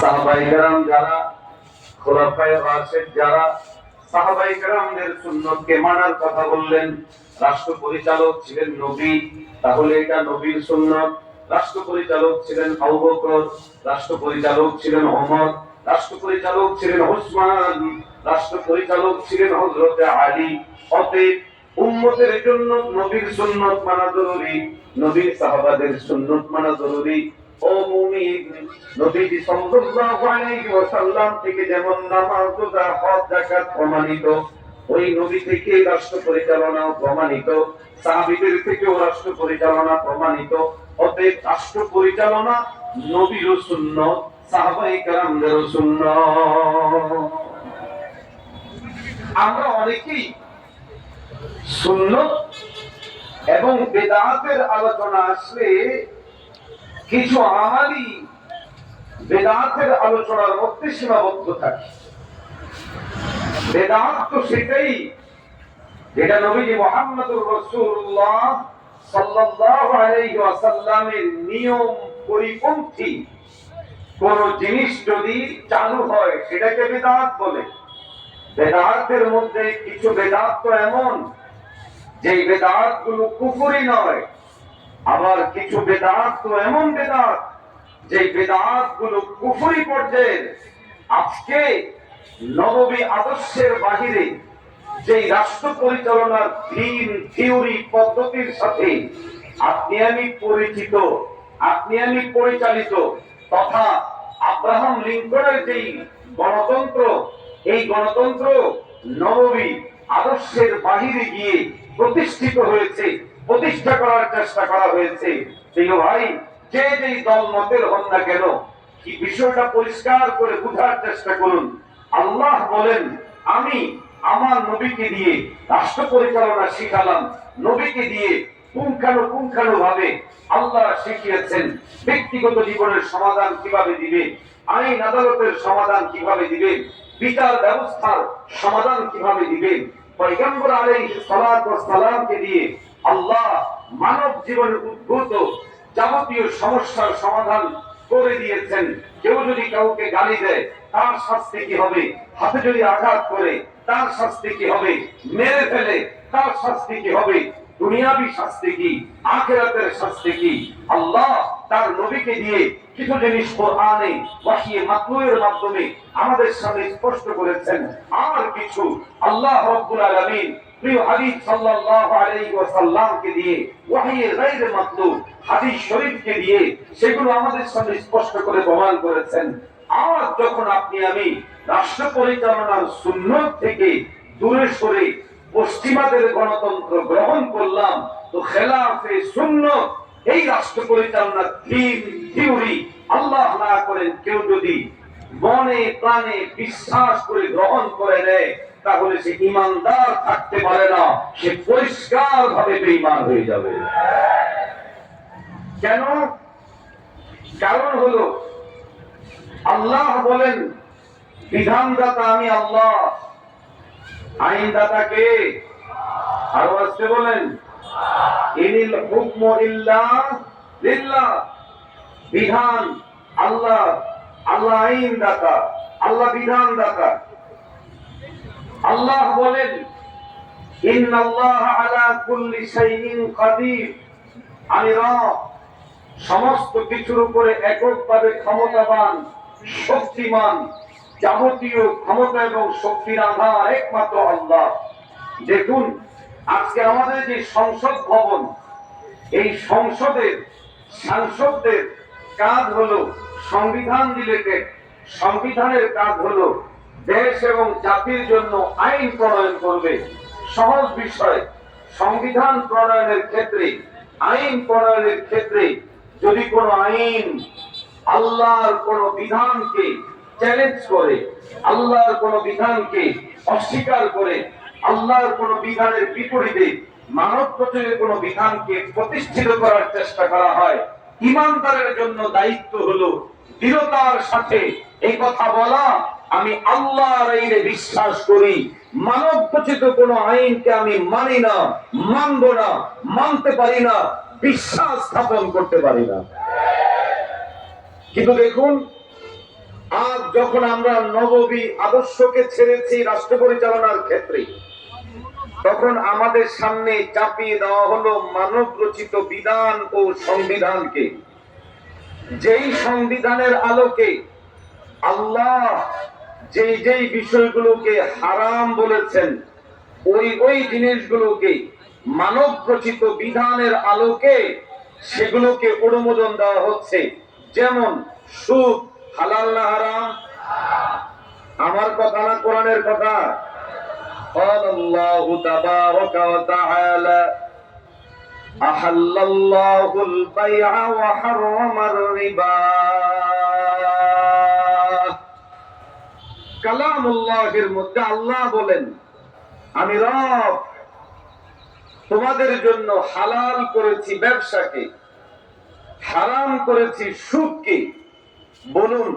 সাহাবায়ে কেরাম যারা, খোলাফায়ে রাশিদ যারা সাহাবায়ে কেরামদের সুন্নতকে মানার কথা বললেন, রাষ্ট্র পরিচালক ছিলেন নবী, তাহলে এটা নবীর সুন্নত। রাষ্ট্র পরিচালক ছিলেন আবু বকর, রাষ্ট্র পরিচালক ছিলেন ওমর, রাষ্ট্র পরিচালক ছিলেন ওসমান, রাষ্ট্র পরিচালক ছিলেন হযরত আলী। অতএব উম্মতের জন্য নবীর সুন্নত মানা জরুরি, নবীর সাহাবাদের সুন্নত মানা জরুরি। ও মুমিন, নবীজি সাল্লাল্লাহু আলাইহি ওয়াসাল্লাম থেকে যেমন নামাজ, রোজা, হজ, যাকাত প্রমাণিত, ওই নবী থেকে রাষ্ট্র পরিচালনা প্রমাণিত, সাহাবীদের থেকেও রাষ্ট্র পরিচালনা প্রমাণিত। অতএব রাষ্ট্র পরিচালনা নবীর সুন্নাত, সাহাবায়ে কেরামদের সুন্নাত। আমরা অনেকেই সুন্নাত এবং বেদাতের আলোচনা আসলে কিছু আমালি বেদাতের আলোচনার মধ্যে সীমাবদ্ধ থাকে। বেদাত তো সেটাই যেটা নবীজি মুহাম্মদুর রাসূলুল্লাহ সাল্লাল্লাহু আলাইহি ওয়াসাল্লামের নিয়ম পরিপন্থী কোন জিনিস যদি চালু হয় সেটাকে বেদাত বলে। বেদাতের মধ্যে কিছু বেদাত তো এমন যে বেদাত গুলো কুফরি নয়, আবার কিছু বেদাত তো এমন বেদাত যে বেদাত গুলো কুফরি পর্যায়ের। আজকে নববী আদর্শের বাহিরে যে রাষ্ট্র পরিচালনার দিন, থিওরি, পদ্ধতির সাথে আপনি আমি পরিচিত, আপনি আমি পরিচালিত, তথা আব্রাহাম লিঙ্কনের যেই গণতন্ত্র, এই গণতন্ত্র নববী আদর্শের বাহিরে গিয়ে প্রতিষ্ঠিত হয়েছে, প্রতিষ্ঠা করার চেষ্টা করা হয়েছে। প্রিয় ভাই, যে যেই দল মতের হন না কেন, কি বিষয়টা পরিষ্কার করে বুঝার চেষ্টা করুন। আল্লাহ বলেন, আমি আমার নবীকে দিয়ে রাষ্ট্র পরিচালনা শিখালাম। নবীকে দিয়ে পুঙ্খানু ভাবে আল্লাহ শিখিয়েছেন ব্যক্তিগত জীবনের সমাধান কিভাবে দিবে, আইন আদালতের সমাধান কিভাবে দিবে, বিচার ব্যবস্থার সমাধান কিভাবে দিবে। পয়গম্বর আলাইহিস সালাতু ওয়াস সালামকে দিয়ে আল্লাহ মানব জীবনে উদ্ভূত যাবতীয় সমস্যার সমাধান করে দিয়েছেন। কেউ যদি কাউকে গালি দেয় তার শাস্তি কি হবে, হাতে যদি আঘাত করে তার শাস্তি কি হবে, মেরে ফেলে তার শাস্তি কি হবে, দুনিয়াবী শাস্তি কি, আখিরাতের শাস্তি কি, আল্লাহ তার নবীকে দিয়ে কিছু জিনিস কোরআনে ওয়াহিয়ে মাতলুয়ের মাধ্যমে আমাদের সামনে স্পষ্ট করেছেন। আর কিছু আল্লাহ রাব্বুল আলামিন প্রিয় হাবিব সাল্লাল্লাহু আলাইহি ওয়াসাল্লামকে দিয়ে ওয়াহিয়ে গায়রে মাতলু হাদিস শরীফকে দিয়ে সেগুলো আমাদের সামনে স্পষ্ট করে প্রমাণ করেছেন। আজ যখন আপনি আমি রাষ্ট্র পরিচালনার সুন্নত থেকে দূরে সরে পশ্চিমাদের গণতন্ত্র গ্রহণ করলাম, তো খেলাফে সুন্নত এই রাষ্ট্র পরিচালনার থিওরি আল্লাহ না করেন কেউ যদি মনে প্রাণে বিশ্বাস করে গ্রহণ করে নেয়, তাহলে সে ঈমানদার থাকতে পারে না, সে পরিষ্কার ভাবে বেঈমান হয়ে যাবে। কেন? কারণ হলো আল্লাহ বলেন বিধানদাতা আমি আল্লাহ, আইনদাতা কে? আরো আসতে বলেন ইনিল হুকমু ইল্লা লিল্লাহ। বিধান আল্লাহ, আল্লাহ আইনদাতা, আল্লাহ বিধানদাতা। আল্লাহ বলেন ইন্নাল্লাহা আলা কুল্লি শাইইন কাদির, আমি রব সমস্ত কিছুর উপরে এককভাবে ক্ষমতাবান, শক্তিমান, যাবতীয় ক্ষমতা এবং শক্তির আধার একমাত্র আল্লাহ। দেখুন আজকে আমাদের যে সংসদ ভবন, এই সংসদের সাংসদদের কাজ হলো সংবিধান রিলেটেড। সংবিধানের কাজ হলো দেশ এবং জাতির জন্য আইন প্রণয়ন করবে। সহজ বিষয়, সংবিধান প্রণয়নের ক্ষেত্রে, আইন প্রণয়নের ক্ষেত্রে যদি কোনো আইন আল্লাহর কোন বিধানকে চ্যালেঞ্জ করে, আল্লাহর কোন বিধানকে অস্বীকার করে, আল্লাহর কোন বিধানের বিপরীতে মানব প্রচারের কোন বিধানকে প্রতিষ্ঠিত করার চেষ্টা করা হয়, ঈমানদারের জন্য দায়িত্ব হলো দৃঢ়তার সাথে এই কথা বলা, আমি আল্লাহর আইনে বিশ্বাস করি, মানব রচিত কোন আইনকে আমি মানি না, মানব না, মানতে পারি না, বিশ্বাস স্থাপন করতে পারি না। কিন্তু দেখুন আজ যখন আমরা নববী আদর্শকে ছেড়েছি রাষ্ট্র পরিচালনার ক্ষেত্রে, তখন আমাদের সামনে চাপিয়ে দেওয়া হলো মানব রচিত বিধান ও সংবিধানকে। যেই সংবিধানের আলোকে আল্লাহ যেই যেই বিষয়গুলোকে হারাম বলেছেন, ওই জিনিসগুলোকে মানব রচিত বিধানের আলোকে সেগুলোকে অনুমোদন দেওয়া হচ্ছে। যেমন সুদ হালাল না হারাম? আমার কথা না কোরআনের কথা? قال الله تبارك وتعالى أحل الله البيع وحرم الربا। কালামুল্লাহের মধ্যে আল্লাহ বলেন, আমি রব তোমাদের জন্য হালাল করেছি ব্যবসাকে, হারাম করেছি সুদকে। বলুন